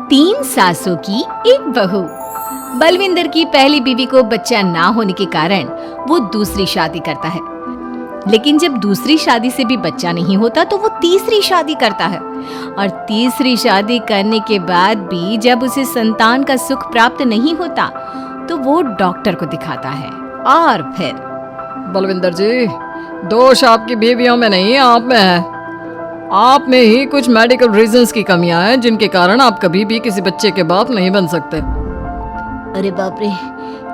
3 सासों की एक बहू। बलविंदर की पहली बीवी को बच्चा ना होने के कारण वो दूसरी शादी करता है, लेकिन जब दूसरी शादी से भी बच्चा नहीं होता तो वो तीसरी शादी करता है, और तीसरी शादी करने के बाद भी जब उसे संतान का सुख प्राप्त नहीं होता तो वो डॉक्टर को दिखाता है। और फिर बलविंदर जी, दोष आपकी बीवियों में नहीं, आप में है। आप में ही कुछ मेडिकल रीजंस की कमियां हैं जिनके कारण आप कभी भी किसी बच्चे के बाप नहीं बन सकते। अरे बाप रे,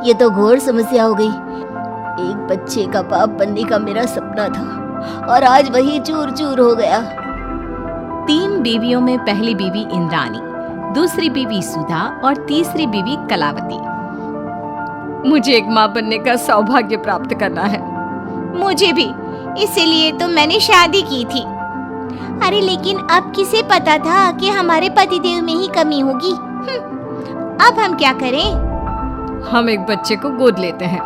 ये तो घोर समस्या हो गई। एक बच्चे का बाप बनने का मेरा सपना था और आज वही चूर चूर हो गया। 3 बीवियों में पहली बीवी इंद्राणी, दूसरी बीवी सुधा और तीसरी बीवी कलावती। मुझे एक माँ बनने का सौभाग्य प्राप्त करना है। मुझे भी, इसीलिए तो मैंने शादी की थी। अरे लेकिन अब किसे पता था कि हमारे पतिदेव में ही कमी होगी। अब हम क्या करें? हम एक बच्चे को गोद लेते हैं।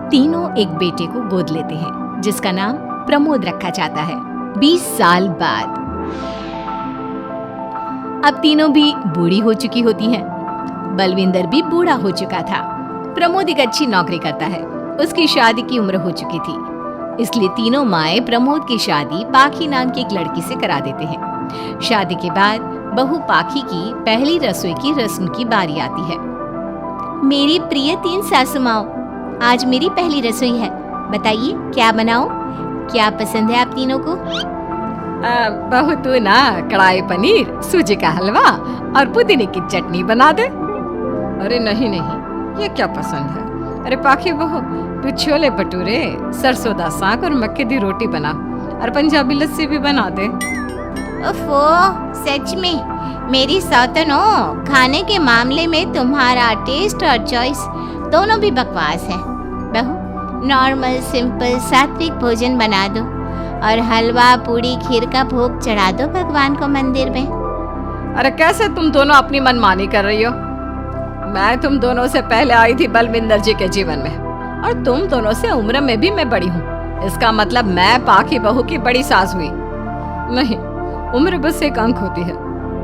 तीनों एक बेटे को गोद लेते हैं जिसका नाम प्रमोद रखा जाता है। 20 साल बाद अब तीनों भी बूढ़ी हो चुकी होती हैं। बलविंदर भी बूढ़ा हो चुका था। प्रमोद एक अच्छी नौकरी करता है। उसकी शादी की उम्र हो चुकी थी, इसलिए तीनों माएं प्रमोद की शादी पाखी नाम की एक लड़की से करा देते हैं। शादी के बाद बहू पाखी की पहली रसोई की रस्म की बारी आती है। मेरी प्रिय 3 सासू माओ, आज मेरी पहली रसोई है। बताइए क्या बनाऊं? क्या पसंद है आप तीनों को? बहू तू ना कढ़ाई पनीर, सूजी का हलवा और पुदीने की चटनी बना दे। अरे नहीं नहीं, ये क्या पसंद है? अरे पाखी बहू, तू छोले भटूरे, सरसों दा साग और मक्के दी रोटी बना और पंजाबी लस्सी भी बना दे। ओफो, सच में मेरी सौतनो, खाने के मामले में तुम्हारा टेस्ट और चॉइस दोनों भी बकवास है। बहू, नॉर्मल सिंपल सात्विक भोजन बना दो और हलवा पूड़ी खीर का भोग चढ़ा दो भगवान को मंदिर में। अरे कैसे तुम दोनों अपनी मनमानी कर रही हो? मैं तुम दोनों से पहले आई थी बलविंदर जी के जीवन में, और तुम दोनों से उम्र में भी मैं बड़ी हूँ। इसका मतलब मैं पाखी बहू की बड़ी सास हुई? नहीं, उम्र बस एक अंक होती है।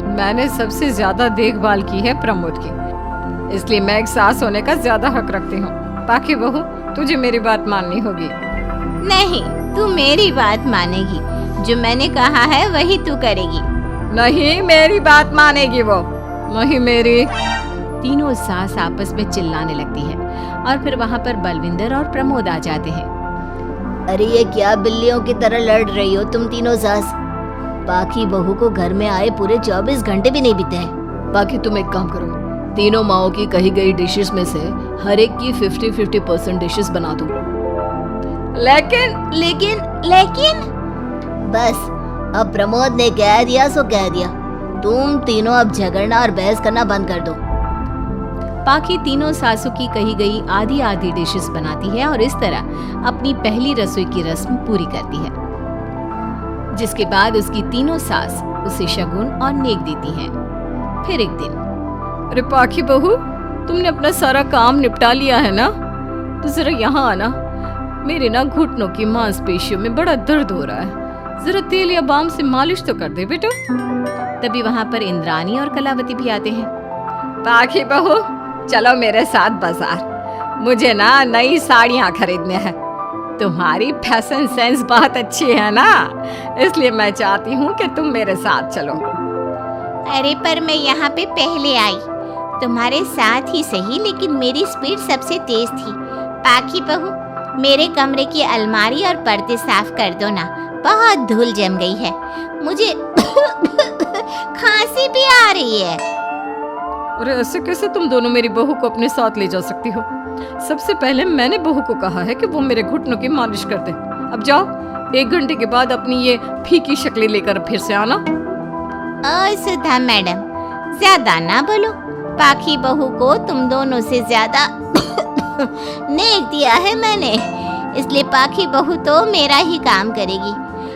मैंने सबसे ज्यादा देखभाल की है प्रमोद की, इसलिए मैं एक सास होने का ज्यादा हक रखती हूँ। पाखी बहू, तुझे मेरी बात माननी होगी। नहीं, तू मेरी बात मानेगी। जो मैंने कहा है वही तू करेगी। नहीं, मेरी बात मानेगी वो। नहीं मेरी। तीनों सास आपस में चिल्लाने लगती है और फिर वहाँ पर बलविंदर और प्रमोद आ जाते हैं। अरे ये क्या बिल्लियों की तरह लड़ रही हो तुम तीनों सास? पाखी बहू को घर में आए पूरे 24 घंटे भी नहीं बीते हैं। बाकी तुम एक काम करो, तीनों माओं की कही गई डिशेस में से हर एक की 50-50% डिशेस बना दो। लेकिन बस, अब प्रमोद ने कह दिया सो कह दिया। तुम तीनों अब झगड़ना और बहस करना बंद कर दो। पाखी तीनों सासों की कही गई आधी आधी डिशेस बनाती है और इस तरह अपनी पहली रसोई की रस्म पूरी करती है, जिसके बाद उसकी तीनों सास उसे शगुन और नेक देती हैं। फिर एक दिन, अरे पाखी बहू, तुमने अपना सारा काम निपटा लिया है ना? तो जरा यहाँ आना। मेरे ना घुटनों की मांसपेशियों में बड़ा दर्द हो रहा है। जरा तेल या बाम से मालिश तो कर दे बेटा। तभी वहाँ पर इंद्राणी और कलावती भी आते हैं। पाखी बहू, चलो मेरे साथ बाजार। मुझे ना नई साड़ियाँ खरीदने हैं। तुम्हारी फैशन सेंस बहुत अच्छी है ना, इसलिए मैं चाहती हूँ कि तुम मेरे साथ चलो। अरे पर मैं यहाँ पे पहले आई, तुम्हारे साथ ही सही, लेकिन मेरी स्पीड सबसे तेज थी। पाखी बहू, मेरे कमरे की अलमारी और पर्दे साफ कर दो ना, बहुत धूल जम गई है। मुझे खांसी भी आ रही है। अरे ऐसे कैसे तुम दोनों मेरी बहू को अपने साथ ले जा सकती हो? सबसे पहले मैंने बहू को कहा है कि वो मेरे घुटनों की मालिश कर दे। अब जाओ, 1 घंटे के बाद अपनी ये फीकी शक्लें लेकर फिर से आना। सुधा मैडम, ज्यादा ना बोलो। पाखी बहू को तुम दोनों से ज्यादा नेक दिया है मैंने, इसलिए पाखी बहू तो मेरा ही काम करेगी।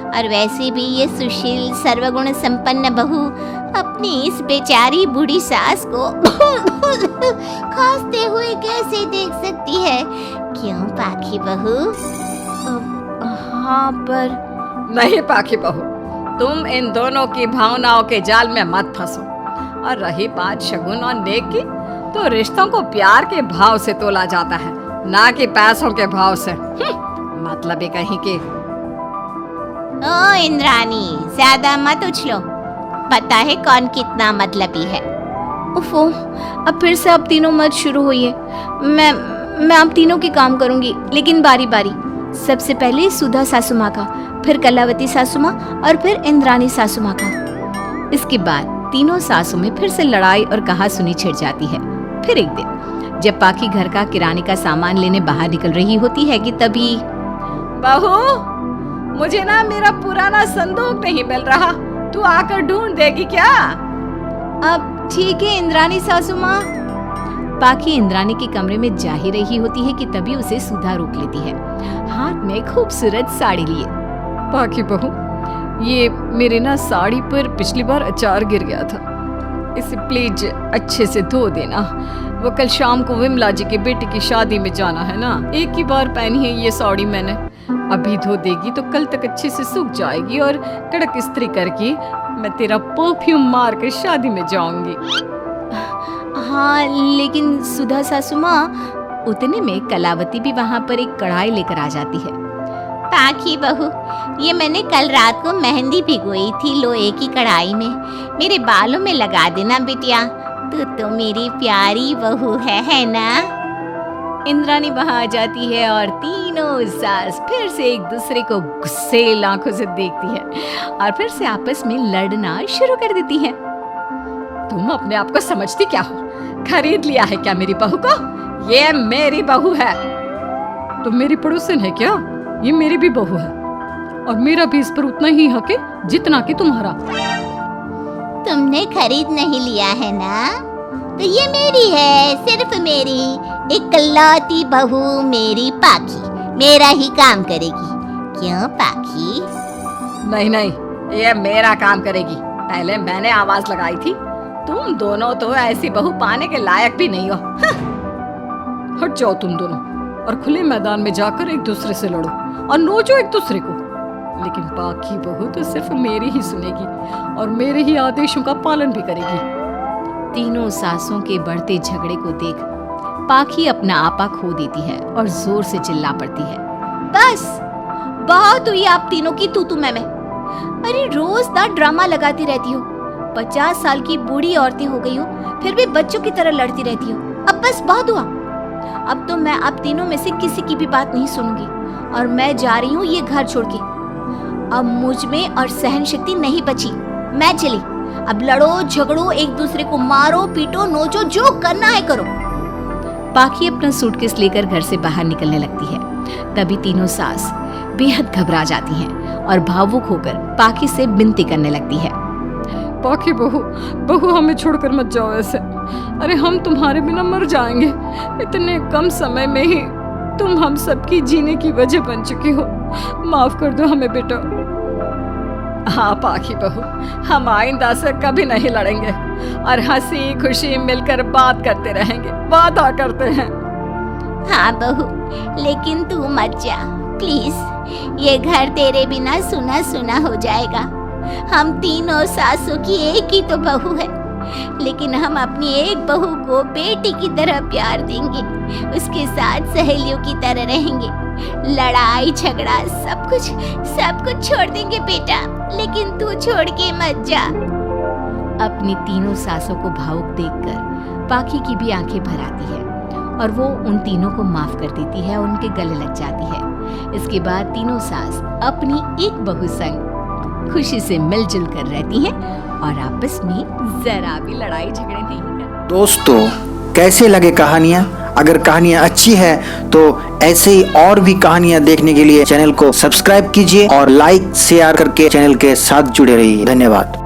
और वैसे भी ये सुशील सर्वगुण संपन्न बहू अपनी इस बेचारी बूढ़ी सास को खांसते हुए कैसे देख सकती है? क्यों पाखी बहू? हाँ, पर नहीं पाखी बहू, तुम इन दोनों की भावनाओं के जाल में मत फंसो और रही बात शगुन और नेक की, तो रिश्तों को प्यार के भाव से तोला जाता है, ना कि पैसों के भाव से। मतलब ये कहीं के। ओ इंद्राणी, ज्यादा मत उछलो, पता है कौन कितना मतलबी है। उफो, अब फिर से आप तीनों मत शुरू होइए। मैं आप तीनों के काम करूंगी, लेकिन बारी बारी। सबसे पहले सुधा सासू माँ का, फिर कलावती सासू माँ और फिर इंद्राणी सासू माँ का। इसके बाद तीनों सासू में फिर से लड़ाई और कहासुनी छिड़ जाती है। फिर एक दिन जब पाखी घर का किराने का सामान लेने बाहर निकल रही होती है कि तभी, बहू, मुझे ना मेरा पुराना संदूक नहीं मिल रहा, तू आकर ढूंढ देगी क्या? अब ठीक है इंद्राणी सासू माँ। पाखी इंद्राणी के कमरे में जा ही रही होती है कि तभी उसे सुधा रोक लेती है, हाथ में खूबसूरत साड़ी लिए। पाखी बहू, ये मेरे ना साड़ी पर पिछली बार अचार गिर गया था, इसे प्लीज अच्छे से धो देना। वो कल शाम को विमला जी के बेटे की शादी में जाना है ना, एक ही बार पहनी है ये साड़ी मैंने, अभी धो देगी तो कल तक अच्छे से सूख जाएगी और कड़क इस्त्री करके मैं तेरा परफ्यूम मार कर शादी में जाऊंगी। हाँ, लेकिन सुधा सासू माँ। उतने में कलावती भी वहाँ पर एक कढ़ाई लेकर आ जाती है। पाखी बहू, ये मैंने कल रात को मेहंदी भिगोई थी लोहे की कढ़ाई में, मेरे बालों में लगा देना बिटिया, तू तो मेरी प्यारी बहू है ना? इंद्राणी वहाँ आ जाती है और तीनों सास फिर से एक दूसरे को गुस्सेल आंखों से देखती है और फिर से आपस में लड़ना शुरू कर देती है। तुम अपने आप को समझती क्या हो? खरीद लिया है क्या मेरी बहू को? ये मेरी बहू है। तुम मेरी पड़ोसन है क्या? ये मेरी भी बहू है और मेरा भी इस पर उतना ही हक है जितना कि तुम्हारा। तुमने खरीद नहीं लिया है ना, तो ये मेरी है, सिर्फ मेरी, इकलौती बहू मेरी पाखी, मेरा ही काम करेगी। क्यों पाखी? नहीं नहीं, ये मेरा काम करेगी। पहले मैंने आवाज लगाई थी, तुम दोनों तो ऐसी बहू पाने के लायक भी नहीं हो। हट जाओ तुम दोनों और खुले मैदान में जाकर एक दूसरे से लड़ो और नोचो एक दूसरे को, लेकिन पाखी बहू तो सिर्फ मेरी ही सुनेगी और मेरे ही आदेशों का पालन भी करेगी। तीनों सासों के बढ़ते झगड़े को देख पाखी अपना आपा खो देती है और जोर से चिल्ला पड़ती है, बस बहुत हुई आप तीनों की तू मैं। अरे रोज ना ड्रामा लगाती रहती हो, 50 साल की बूढ़ी औरतें हो गई हो, फिर भी बच्चों की तरह लड़ती रहती हो। अब बस बहुत हुआ, अब तो मैं आप तीनों में से किसी की भी बात नहीं सुनूंगी और मैं जा रही हूँ ये घर छोड़ के। अब मुझ में और सहन शक्ति नहीं बची, मैं चली। अब लड़ो झगड़ो, एक दूसरे को मारो पीटो नोचो, जो करना है करो। पाखी अपना सूटकेस लेकर घर से बाहर निकलने लगती है। तभी तीनों सास बेहद घबरा जाती हैं और भावुक होकर पाखी से विनती करने लगती है, पाखी बहू, बहू हमें छोड़कर मत जाओ ऐसे। अरे हम तुम्हारे बिना मर जाएंगे। इतने कम समय में ही तुम हम सबकी जीने की वजह बन चुकी हो, माफ कर दो हमें बेटा। हाँ पाखी बहू, हम आइंदा से कभी नहीं लड़ेंगे और हंसी खुशी मिलकर बात करते रहेंगे, वादा करते हैं। हाँ बहू, लेकिन तू मत जा प्लीज, ये घर तेरे बिना सुना सुना हो जाएगा। हम तीनों सासों की एक ही तो बहू है, लेकिन हम अपनी एक बहू को बेटी की तरह प्यार देंगे, उसके साथ सहेलियों की तरह रहेंगे। लड़ाई झगड़ा सब कुछ छोड़ देंगे बेटा, लेकिन तू छोड़ के मत जा। अपनी तीनों सासों को भावुक देखकर पाखी की भी आंखें भर आती है और वो उन तीनों को माफ कर देती है और उनके गले लग जाती है। इसके बाद तीनों सास अपनी एक बहू संग खुशी से मिलजुल कर रहती हैं और आपस में जरा भी लड़ाई झगड़े नहीं करती। दोस्तों, कैसे लगे कहानियाँ? अगर कहानियाँ अच्छी है तो ऐसे ही और भी कहानियाँ देखने के लिए चैनल को सब्सक्राइब कीजिए और लाइक शेयर करके चैनल के साथ जुड़े रहिए। धन्यवाद।